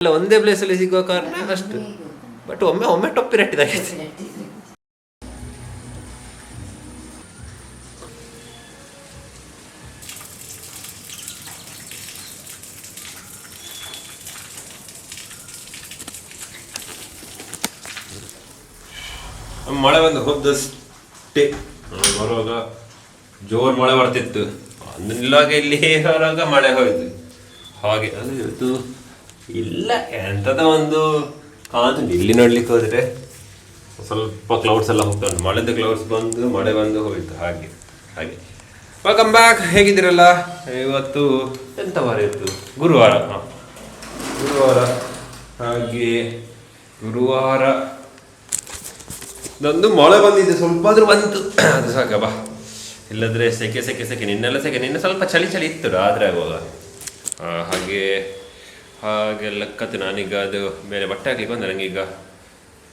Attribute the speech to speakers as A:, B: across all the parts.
A: ಎಲ್ಲ ಒಂದೇ ಪ್ಲೇಸಲ್ಲಿ ಸಿಗುವ ಕಾರಣ ಅಷ್ಟು. ಬಟ್ ಒಮ್ಮೆ ಒಮ್ಮೆ ಟೊಪ್ಪಿ ರಟ್ಟಿದಾಗೈತೆ. ಮಳೆ ಬಂದು ಹೋದಷ್ಟೇ ಬರುವಾಗ ಜೋರು ಮಳೆ ಬರ್ತಿತ್ತು. ನಿಲ್ಲಾಗ ಇಲ್ಲಿ ಬರುವಾಗ ಮಳೆ ಹೋಯ್ತು. ಹಾಗೆ ಅದು ಇವತ್ತು ಇಲ್ಲ ಎಂಥದ ಒಂದು ಕಾಣ್ತುಂಟು. ಇಲ್ಲಿ ನೋಡ್ಲಿಕ್ಕೆ ಹೋದ್ರೆ ಸ್ವಲ್ಪ ಕ್ಲೌಡ್ಸ್ ಎಲ್ಲ ಹೋಗ್ತಾ ಉಂಟು. ಮಳೆದ ಕ್ಲೌಡ್ಸ್ ಬಂದು ಮಳೆ ಬಂದು ಹೋಯ್ತು. ಹಾಗೆ ಹಾಗೆ ವೆಲ್ಕಮ್ ಬ್ಯಾಕ್. ಹೇಗಿದ್ದೀರಲ್ಲ? ಇವತ್ತು ಎಂಥ ವಾರ ಇತ್ತು? ಗುರುವಾರ. ಗುರುವಾರ. ಹಾಗೆ ಗುರುವಾರ ನಂದು ಮಳೆ ಬಂದಿದೆ, ಸ್ವಲ್ಪ ಆದ್ರೂ ಬಂತು, ಅದು ಸಾಕಬ್ಬ. ಇಲ್ಲದ್ರೆ ಸೆಕೆ ಸೆಕೆ ಸೆಕೆ. ನಿನ್ನೆಲ್ಲ ಸೆಕೆ. ನಿನ್ನೆ ಸ್ವಲ್ಪ ಚಳಿ ಚಳಿ ಇತ್ತು ರಾತ್ರಿ ಆಗುವಾಗ. ಹಾಗೆ ಹಾಗೆಲ್ಲ ಕತ್ತು. ನಾನೀಗ ಅದು ಬೇರೆ ಬಟ್ಟೆ ಹಾಕ್ಲಿಕ್ಕೆ ಬಂದೆ. ನನಗೀಗ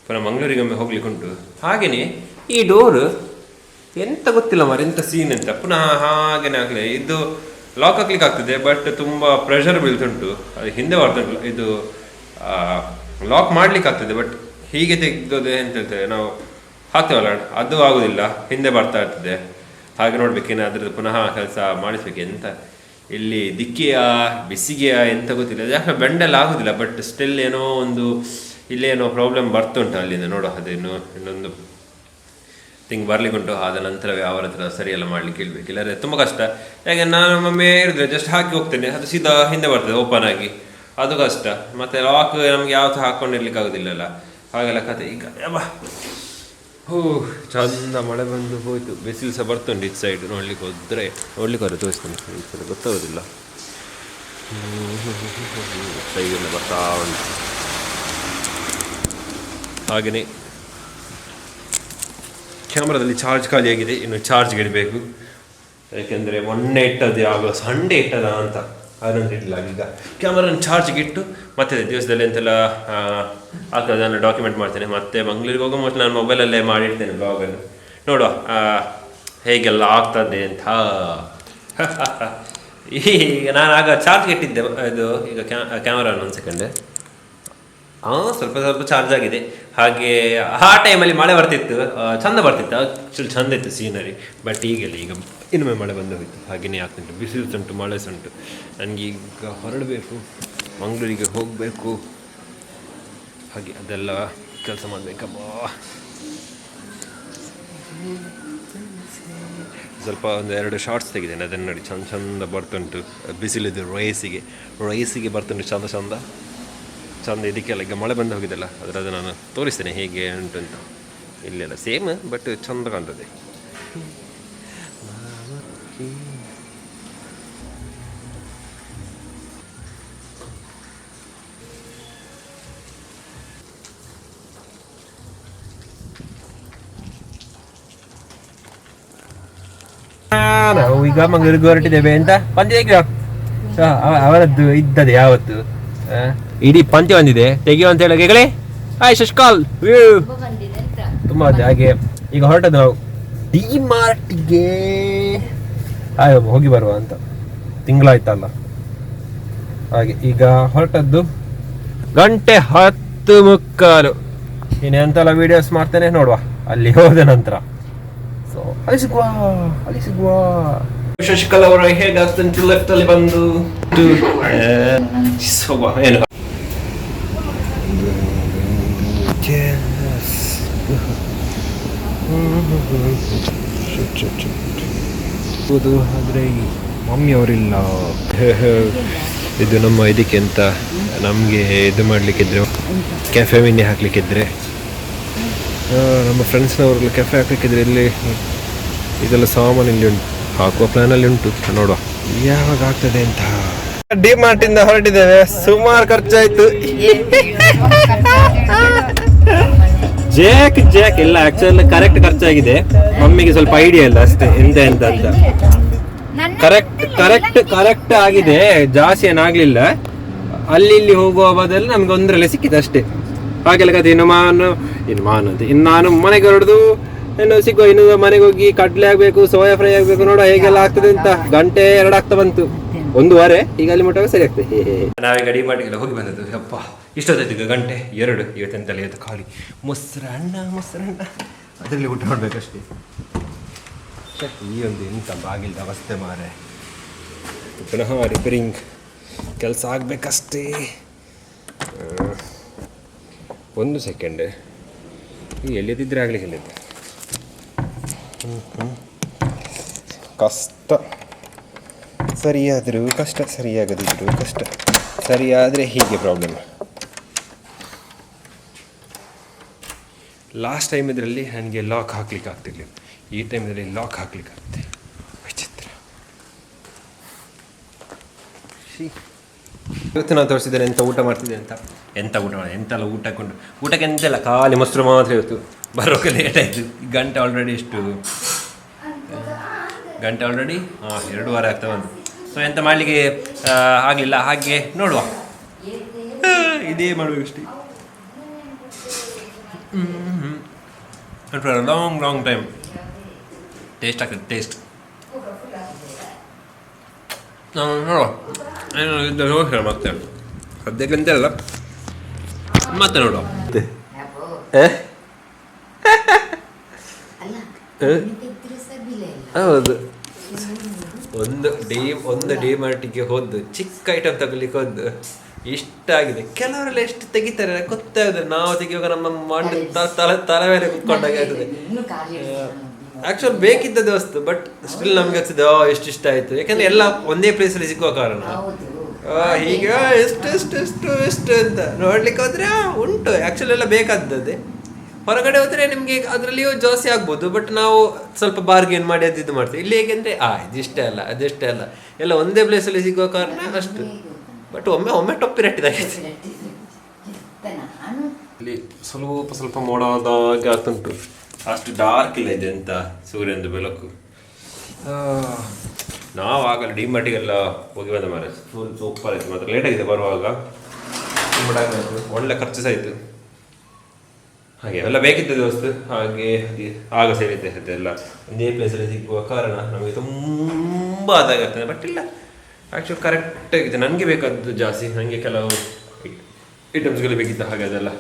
A: ಪುನಃ ಮಂಗಳೂರಿಗೊಮ್ಮೆ ಹೋಗ್ಲಿಕ್ಕೆ ಉಂಟು. ಹಾಗೆಯೇ ಈ ಡೋರು ಎಂತ ಗೊತ್ತಿಲ್ಲ ಮಾರೆ, ಎಂತ ಸೀನ್ ಅಂತ. ಪುನಃ ಹಾಗೇನೆ ಆಗಲಿ. ಇದು ಲಾಕ್ ಹಾಕ್ಲಿಕ್ಕೆ ಆಗ್ತದೆ, ಬಟ್ ತುಂಬ ಪ್ರೆಷರ್ ಬೀಳ್ತುಂಟು. ಅದು ಹಿಂದೆ ಬರ್ತುಂಟು. ಇದು ಲಾಕ್ ಮಾಡ್ಲಿಕ್ಕೆ ಆಗ್ತದೆ, ಬಟ್ ಹೀಗೆ ತೆಗೆದೋದೆ ಅಂತ ಹೇಳ್ತೇವೆ ನಾವು ಹಾಕ್ತೇವಲ್ಲ, ಅದು ಆಗೋದಿಲ್ಲ, ಹಿಂದೆ ಬರ್ತಾ ಇರ್ತದೆ. ಹಾಗೆ ನೋಡ್ಬೇಕೇನು ಅದ್ರದ್ದು ಪುನಃ ಕೆಲಸ ಮಾಡಿಸ್ಬೇಕು. ಎಂತ ಇಲ್ಲಿ ದಿಕ್ಕಿಯ ಬಿಸಿಗೆಯ ಎಂತ ಗೊತ್ತಿಲ್ಲ. ಯಾಕೆ ಬೆಂಡೆಲ್ಲ ಆಗೋದಿಲ್ಲ, ಬಟ್ ಸ್ಟಿಲ್ ಏನೋ ಒಂದು ಇಲ್ಲೇನೋ ಪ್ರಾಬ್ಲಮ್ ಬರ್ತುಂಟು ಅಲ್ಲಿಂದ. ನೋಡೋ ಅದೇನು ಇನ್ನೊಂದು ತಿಂಗ್ ಬರ್ಲಿಕ್ಕೆ ಉಂಟು. ಆದ ನಂತರವೇ ಅವರ ಹತ್ರ ಸರಿಯೆಲ್ಲ ಮಾಡ್ಲಿಕ್ಕೆ ಹೇಳ್ಬೇಕು. ಇಲ್ಲದ್ರೆ ತುಂಬ ಕಷ್ಟ. ಯಾಕೆ ನಾನು ಒಮ್ಮೆ ಇರಿದ್ರೆ ಜಸ್ಟ್ ಹಾಕಿ ಹೋಗ್ತೇನೆ, ಅದು ಸೀದಾ ಹಿಂದೆ ಬರ್ತದೆ ಓಪನ್ ಆಗಿ. ಅದು ಕಷ್ಟ. ಮತ್ತು ಲಾಕ್ ನಮ್ಗೆ ಯಾವತ್ತೂ ಹಾಕ್ಕೊಂಡಿರ್ಲಿಕ್ಕೆ ಆಗೋದಿಲ್ಲಲ್ಲ, ಹಾಗೆಲ್ಲ ಕತೆ. ಈಗ ಹೋ ಚಂದ ಮಳೆ ಬಂದು ಹೋಯ್ತು. ಬಿಸಿಲು ಸಹ ಬರ್ತುಂಟು ಇದು ಸೈಡ್. ನೋಡ್ಲಿಕ್ಕೆ ಹೋದ್ರೆ ತೋರಿಸ್ತಾನೆ, ಈ ಸಲ ಗೊತ್ತಾಗೋದಿಲ್ಲ. ಸೈಡೆಲ್ಲ ಬರ್ತಾ ಉಂಟು. ಹಾಗೆಯೇ ಕ್ಯಾಮ್ರಾದಲ್ಲಿ ಚಾರ್ಜ್ ಖಾಲಿಯಾಗಿದೆ, ಇನ್ನು ಚಾರ್ಜ್ಗೆ ಇಡಬೇಕು. ಯಾಕೆಂದರೆ ಮೊನ್ನೆ ಇಟ್ಟದ್ದು ಯಾವಾಗ ಸಂಡೇ ಇಟ್ಟದ ಅಂತ ಅದನ್ನು ಇಡಲಿಲ್ಲ. ಈಗ ಕ್ಯಾಮ್ರಾನ ಚಾರ್ಜ್ಗೆ ಇಟ್ಟು ಮತ್ತೆ ದಿವಸದಲ್ಲಿ ಎಂತೆಲ್ಲ ಆಗ್ತದೆ ಅದನ್ನು ಡಾಕ್ಯುಮೆಂಟ್ ಮಾಡ್ತೇನೆ. ಮತ್ತೆ ಮಂಗಳೂರಿಗೆ ಹೋಗೋ ಮೊದಲು ನಾನು ಮೊಬೈಲಲ್ಲೇ ಮಾಡಿಡ್ತೇನೆ ಬ್ಲಾಗನ್ನು. ನೋಡುವ ಹೇಗೆಲ್ಲ ಆಗ್ತದೆ ಅಂತ. ಈಗ ನಾನು ಆಗ ಚಾರ್ಜ್ಗೆ ಇಟ್ಟಿದ್ದೆ ಇದು. ಈಗ ಕ್ಯಾಮ್ರಾನ ಒಂದು ಸೆಕೆಂಡ್. ಸ್ವಲ್ಪ ಸ್ವಲ್ಪ ಚಾರ್ಜ್ ಆಗಿದೆ. ಹಾಗೆ ಆ ಟೈಮಲ್ಲಿ ಮಳೆ ಬರ್ತಿತ್ತು, ಚಂದ ಬರ್ತಿತ್ತು, ಆ್ಯಕ್ಚುಲಿ ಚಂದ ಇತ್ತು ಸೀನರಿ. ಬಟ್ ಈಗೆಲ್ಲ ಈಗ ಇನ್ನೊಮ್ಮೆ ಮಳೆ ಬಂದು ಹೋಯ್ತು. ಹಾಗೆಯೇ ಆಗ್ತುಂಟು, ಬಿಸಿಲು ಉಂಟು, ಮಳೆ ಉಂಟು. ನನಗೆ ಈಗ ಹೊರಡಬೇಕು, ಮಂಗಳೂರಿಗೆ ಹೋಗಬೇಕು. ಹಾಗೆ ಅದೆಲ್ಲ ಕೆಲಸ ಮಾಡಬೇಕಮ್ಮ. ಸ್ವಲ್ಪ ಒಂದು 2 ಶಾರ್ಟ್ಸ್ ತೆಗಿದ್ದೇನೆ, ಅದನ್ನು ನೋಡಿ ಚಂದ ಬರ್ತುಂಟು. ಬಿಸಿಲಿದ್ದು ರೈಸಿಗೆ ಬರ್ತುಂಟು ಚಂದ ಚಂದ ಚಂದ. ಇದಕ್ಕೆಲ್ಲ ಈಗ ಮಳೆ ಬಂದು ಹೋಗಿದ್ದಲ್ಲ, ಅದರದ್ದು ನಾನು ತೋರಿಸ್ತೇನೆ ಹೇಗೆ ಉಂಟು ಅಂತ. ಇಲ್ಲೆಲ್ಲ ಸೇಮ್, ಬಟ್ ಚಂದ ಕಾಣ್ತದೆ. ನಾವು ಈಗ ಮಂಗಳೂರಿಗೆ ಹೊರಟಿದ್ದೇವೆ ಅಂತ ಪಂದ್ಯ ಅವರದ್ದು ಇದ್ದದೆ ಯಾವತ್ತು ಇಡೀ ಪಂದ್ಯ ಬಂದಿದೆ ತೆಗೆಯುವ ಅಂತ ಹೇಳಿ ಹಾಯ್ ಶಶಿಕಾಲ್ ತುಂಬ ಹಾಗೆ ಈಗ ಹೊರಟದ್ದು ನಾವು ಡಿಮಾರ್ಟ್ಗೆ. ಹೋಗಿ ಬರುವ ಅಂತ, ತಿಂಗಳಾಯ್ತಲ್ಲ. ಹಾಗೆ ಈಗ ಹೊರಟದ್ದು 1:10. ಇನ್ನೆಂತೆಲ್ಲ ವಿಡಿಯೋಸ್ ಮಾಡ್ತೇನೆ ನೋಡುವ ಅಲ್ಲಿ ಹೋದ ನಂತರ. ಸೊ ಅಲ್ಲಿ ಸಿಗುವ ಶಶಿಕಲಾ ಅವರು ಹೇಗಾಗ್ತಂಟು ಲೆಫ್ಟ್ ಅಲ್ಲಿ ಬಂದು ಏನು ಆದರೆ ಮಮ್ಮಿ ಅವರಿಲ್ಲ. ಇದು ನಮ್ಮ ಇದಕ್ಕೆ ಅಂತ ನಮಗೆ ಇದು ಮಾಡಲಿಕ್ಕಿದ್ರೆ ಕೆಫೆ ಮಿನ್ನಿ ಹಾಕ್ಲಿಕ್ಕಿದ್ರೆ, ನಮ್ಮ ಫ್ರೆಂಡ್ಸ್ನವ್ರೆಲ್ಲ ಕೆಫೆ ಹಾಕ್ಲಿಕ್ಕಿದ್ರೆ ಇಲ್ಲಿ ಇದೆಲ್ಲ ಸಾಮಾನು ಇಲ್ಲಿ ಉಂಟು, ಹಾಕುವ ಪ್ಲಾನಲ್ಲಿ ಉಂಟು. ನೋಡುವ ಯಾವಾಗ ಆಗ್ತದೆ ಅಂತ. ಡಿಮಾರ್ಟ್ ಇಂದ ಹೊರಟಿದ್ದೇವೆ. ಸುಮಾರು ಖರ್ಚಾಯ್ತು. ಜಾಕ್ ಇಲ್ಲ, ಆಕ್ಚುಲಿ ಕರೆಕ್ಟ್ ಖರ್ಚಾಗಿದೆ. ಮಮ್ಮಿಗೆ ಸ್ವಲ್ಪ ಐಡಿಯಾ ಇಲ್ಲ ಅಷ್ಟೇ ಎಂತ ಅಂತ. ಕರೆಕ್ಟ್ ಆಗಿದೆ, ಜಾಸ್ತಿ ಏನಾಗ್ಲಿಲ್ಲ. ಅಲ್ಲಿ ಇಲ್ಲಿ ಹೋಗುವ ಬದಲು ನಮ್ಗೆ ಒಂದರಲ್ಲೇ ಸಿಕ್ಕಿದೆ ಅಷ್ಟೇ. ಹಾಗೆಲ್ಲ ಕತೆ. ಇನ್ನು ನಾನು ಮನೆಗೆ ಹೊರಡುದು, ಇನ್ನು ಸಿಗುವ. ಇನ್ನು ಮನೆಗೆ ಹೋಗಿ ಕಡ್ಲೆ ಆಗ್ಬೇಕು, ಸೋಯಾ ಫ್ರೈ ಆಗ್ಬೇಕು. ನೋಡುವ ಹೇಗೆಲ್ಲ ಆಗ್ತದೆ ಅಂತ. 1:02 ಆಗ್ತಾ ಬಂತು.
B: 1 ವಾರ ಈಗ ಅಲ್ಲಿ ಮಟ್ಟ ಸರಿ ಆಗ್ತದೆ.
A: ನಾವೀಗ ಡಿಮಾರ್ಟ್ಗೆಲ್ಲ ಹೋಗಿ ಬಂದದ್ದು. ಅಪ್ಪ ಇಷ್ಟೊತ್ತಾಯ್ತು, ಈಗ 1:02. ಇವತ್ತೆಂತಲ್ಲ, ಇವತ್ತು ಖಾಲಿ ಮೊಸರನ್ನ ಅದರಲ್ಲಿ ಊಟ ಮಾಡಬೇಕಷ್ಟೇ. ಈ ಒಂದು ಎಂಥ ಬಾಗಿಲ್ದ ಅವಸ್ಥೆ ಮಾರೆ. ಪುನಃ ರಿಪೇರಿಂಗ್ ಕೆಲಸ ಆಗಬೇಕಷ್ಟೇ. 1 ಸೆಕೆಂಡ್. ಈ ಎಲ್ಲಿದ್ದಿದ್ರೆ ಆಗಲಿಕ್ಕೆ ಎಲ್ಲಿದ್ದೆ. ಕಷ್ಟ, ಸರಿಯಾದರೂ ಕಷ್ಟ, ಸರಿಯಾಗದಿದ್ದರೂ ಕಷ್ಟ. ಸರಿಯಾದರೆ ಹೀಗೆ ಪ್ರಾಬ್ಲಮ್. ಲಾಸ್ಟ್ ಟೈಮ್ ಇದರಲ್ಲಿ ನನಗೆ ಲಾಕ್ ಹಾಕ್ಲಿಕ್ಕೆ ಆಗ್ತಿರ್ಲಿಲ್ಲ. ಈ ಟೈಮಲ್ಲಿ ಲಾಕ್ ಹಾಕ್ಲಿಕ್ಕೆ ಆಗ್ತದೆ. ವಿಚಿತ್ರ. ಇವತ್ತು ನಾನು ತೋರಿಸಿದ್ದೇನೆ ಎಂಥ ಊಟ ಮಾಡ್ತಿದ್ದೆ ಅಂತ. ಎಂಥ ಊಟ ಮಾಡಿ, ಎಂತೆಲ್ಲ ಊಟಕ್ಕೆ ಎಂತೆಲ್ಲ ಖಾಲಿ ಮೊಸರು ಮಾತ್ರ ಇವತ್ತು. ಬರೋಕ್ಕೆ ಲೇಟ್ ಆಯಿತು. ಗಂಟೆ ಆಲ್ರೆಡಿ ಎಷ್ಟು ಗಂಟೆ ಆಲ್ರೆಡಿ 2 ವಾರ ಆಗ್ತಾ ಬಂತು. ಸೊ ಎಂತ ಮಾಡಲಿಕ್ಕೆ ಆಗಲಿಲ್ಲ. ಹಾಗೆ ನೋಡುವ, ಇದೇ ಮಾಡಬೇಕಷ್ಟೇ. ಲಾಂಗ್ ಟೈಮ್ ಟೇಸ್ಟ್ ಆಗ್ತದೆ. ಟೇಸ್ಟ್ ನೋಡುವ ಮತ್ತೆ ಸದ್ಯಕ್ಕೆ ಅಂತೆಲ್ಲ ಮತ್ತೆ ನೋಡುವ. ಹೌದು, ಒಂದು ಡಿಮಾರ್ಟಿಗೆ ಹೋದ್ದು, ಚಿಕ್ಕ ಐಟಮ್ ತಗೊಳ್ಳಿಕ್ಕೆ ಹೋದ್ದು, ಇಷ್ಟ ಆಗಿದೆ. ಕೆಲವರೆಲ್ಲ ಎಷ್ಟು ತೆಗಿತಾರೆ ಗೊತ್ತಾಗುತ್ತೆ. ನಾವು ತೆಗಿಯುವಾಗ ನಮ್ಮ ಮಂಡಿ ತಲೆ ಮೇಲೆ ಕುತ್ಕೊಂಡಾಗ ಆಗ್ತದೆ. ಆಕ್ಚುಲಿ ಬೇಕಿದ್ದದ ವಸ್ತು, ಬಟ್ ಸ್ಟಿಲ್ ನಮ್ಗೆ ಆಗ್ತದೆ ಎಷ್ಟು ಇಷ್ಟ ಆಯ್ತು. ಯಾಕಂದ್ರೆ ಎಲ್ಲ ಒಂದೇ ಪ್ಲೇಸಲ್ಲಿ ಸಿಗುವ ಕಾರಣ. ಹೀಗೆ ಎಷ್ಟು ಅಂತ ನೋಡ್ಲಿಕ್ಕೆ ಹೋದ್ರೆ ಉಂಟು. ಆಕ್ಚುಲಿ ಎಲ್ಲ ಬೇಕಾದದ್ದೇ. ಹೊರಗಡೆ ಹೋದರೆ ನಿಮಗೆ ಅದರಲ್ಲಿಯೂ ಜಾಸ್ತಿ ಆಗ್ಬೋದು, ಬಟ್ ನಾವು ಸ್ವಲ್ಪ ಬಾರ್ಗೇನ್ ಮಾಡಿ ಇದು ಮಾಡ್ತೀವಿ. ಇಲ್ಲಿ ಹೇಗೆಂದರೆ ಇದಿಷ್ಟೇ ಅಲ್ಲ ಅದಷ್ಟೇ ಅಲ್ಲ, ಎಲ್ಲ ಒಂದೇ ಪ್ಲೇಸಲ್ಲಿ ಸಿಗುವ ಕಾರಣ ಅಷ್ಟು. ಬಟ್ ಒಮ್ಮೆ ಟೊಪ್ಪಿ ರಟ್ಟಿದಾಗೈತೆ. ಇಲ್ಲಿ ಸ್ವಲ್ಪ ಮೋಡದಾಗೆ ಆಗ್ತುಂಟು. ಅಷ್ಟು ಡಾರ್ಕ್ ಇಲ್ಲ ಇದೆ ಅಂತ ಸೂರ್ಯನದು ಬೆಳಕು. ನಾವು ಆಗಲ್ಲ ಡಿಮಾರ್ಟಿಗೆಲ್ಲ ಹೋಗಿ ಬಂದ ಮಾರೆ. ಫುಲ್ ಸೂಪರ್ ಆಯಿತು. ಮಾತ್ರ ಲೇಟಾಗಿದೆ ಬರುವಾಗ. ಒಳ್ಳೆ ಖರ್ಚು ಸಹ ಆಯಿತು. ಹಾಗೆ ಎಲ್ಲ ಬೇಕಿದ್ದದ್ದು ವಸ್ತು. ಹಾಗೆ ಆಗ ಸೇರಿದ್ದೆ ಅದೆಲ್ಲ ಒಂದೇ ಪ್ಲೇಸಲ್ಲಿ ಸಿಗುವ ಕಾರಣ ನಮಗೆ ತುಂಬ ಆದಾಯ ಆಗ್ತದೆ. ಬಟ್ ಇಲ್ಲ, ಆ್ಯಕ್ಚುಲಿ ಕರೆಕ್ಟಾಗಿದೆ. ನನಗೆ ಬೇಕಾದದ್ದು ಜಾಸ್ತಿ, ನನಗೆ ಕೆಲವು ಐಟಮ್ಸ್ಗಳು ಬೇಕಿತ್ತು. ಹಾಗೆ ಅದೆಲ್ಲ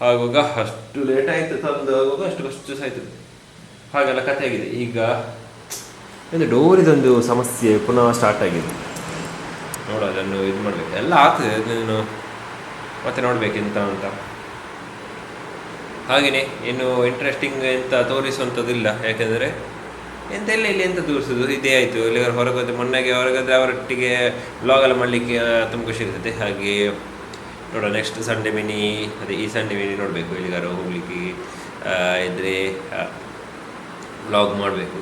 A: ಆಗುವಾಗ ಅಷ್ಟು ಲೇಟ್ ಆಯಿತು. ತಂದು ಆಗುವಾಗ ಅಷ್ಟು ಸಹ ಆಯಿತು. ಹಾಗೆಲ್ಲ ಕಥೆ ಆಗಿದೆ. ಈಗ ಒಂದು ಡೋರಿದೊಂದು ಸಮಸ್ಯೆ ಪುನಃ ಸ್ಟಾರ್ಟ್ ಆಗಿದೆ. ನೋಡು, ಅದನ್ನು ಇದು ಮಾಡಬೇಕು. ಎಲ್ಲ ಆಗ್ತದೆ, ಅದನ್ನು ಮತ್ತೆ ನೋಡಬೇಕೆಂತ ಅಂತ. ಹಾಗೆಯೇ ಏನು ಇಂಟ್ರೆಸ್ಟಿಂಗ್ ಎಂತ ತೋರಿಸುವಂಥದ್ದಿಲ್ಲ. ಯಾಕೆಂದರೆ ಎಂತೆಲ್ಲ ಇಲ್ಲಿ ಎಂತ ತೋರಿಸೋದು, ಇದೇ ಆಯಿತು. ಇಲ್ಲಿ ಹೊರಗೋದ್ರೆ ಮೊನ್ನೆಗೆ ಹೊರಗೋದ್ರೆ ಅವರೊಟ್ಟಿಗೆ ವ್ಲಾಗೆಲ್ಲ ಮಾಡಲಿಕ್ಕೆ ತುಂಬ ಖುಷಿ ಇರ್ತದೆ. ಹಾಗೆ ನೋಡೋ ನೆಕ್ಸ್ಟ್ ಸಂಡೇ ಮಿನಿ, ಅದೇ ಈ ಸಂಡೇ ಮಿನಿ ನೋಡಬೇಕು. ಎಲ್ಲಿಗಾರು ಹೋಗ್ಲಿಕ್ಕೆ ಇದ್ದರೆ ವ್ಲಾಗ್ ಮಾಡಬೇಕು.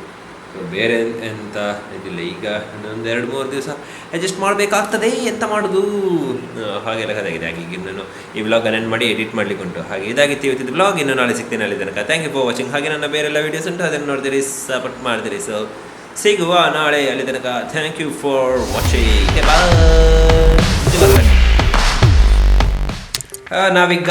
A: ಬೇರೆ ಎಂತ ಇದಿಲ್ಲ. ಈಗ ಒಂದು 2-3 ದಿವಸ ಅಡ್ಜಸ್ಟ್ ಮಾಡಬೇಕಾಗ್ತದೆ. ಎಂತ ಮಾಡೋದು, ಹಾಗೆಲ್ಲ ಕದಾಗಿದೆ. ಹಾಗೆ ಈಗ ನಾನು ಈ ವ್ಲಾಗ್ ಅನ್ನು ಮಾಡಿ ಎಡಿಟ್ ಮಾಡಲಿಕ್ಕೆ ಉಂಟು. ಹಾಗೆ ಇದಾಗಿತ್ತು ಇವತ್ತಿದ್ದು ವ್ಲಾಗ್. ಇನ್ನು ನಾಳೆ ಸಿಗ್ತೇನೆ ಅಲ್ಲಿ ತನಕ. Thank you for watching. ಹಾಗೆ ನನ್ನ ಬೇರೆಲ್ಲ ವೀಡಿಯೋಸ್ ಉಂಟು, ಅದನ್ನು ನೋಡಿದಿರಿ, ಸಪೋರ್ಟ್ ಮಾಡಿದಿರಿ. ಸೊ ಸಿಗುವ ನಾಳೆ ಅಲ್ಲಿ ತನಕ. Thank you for watching. ನಾವೀಗ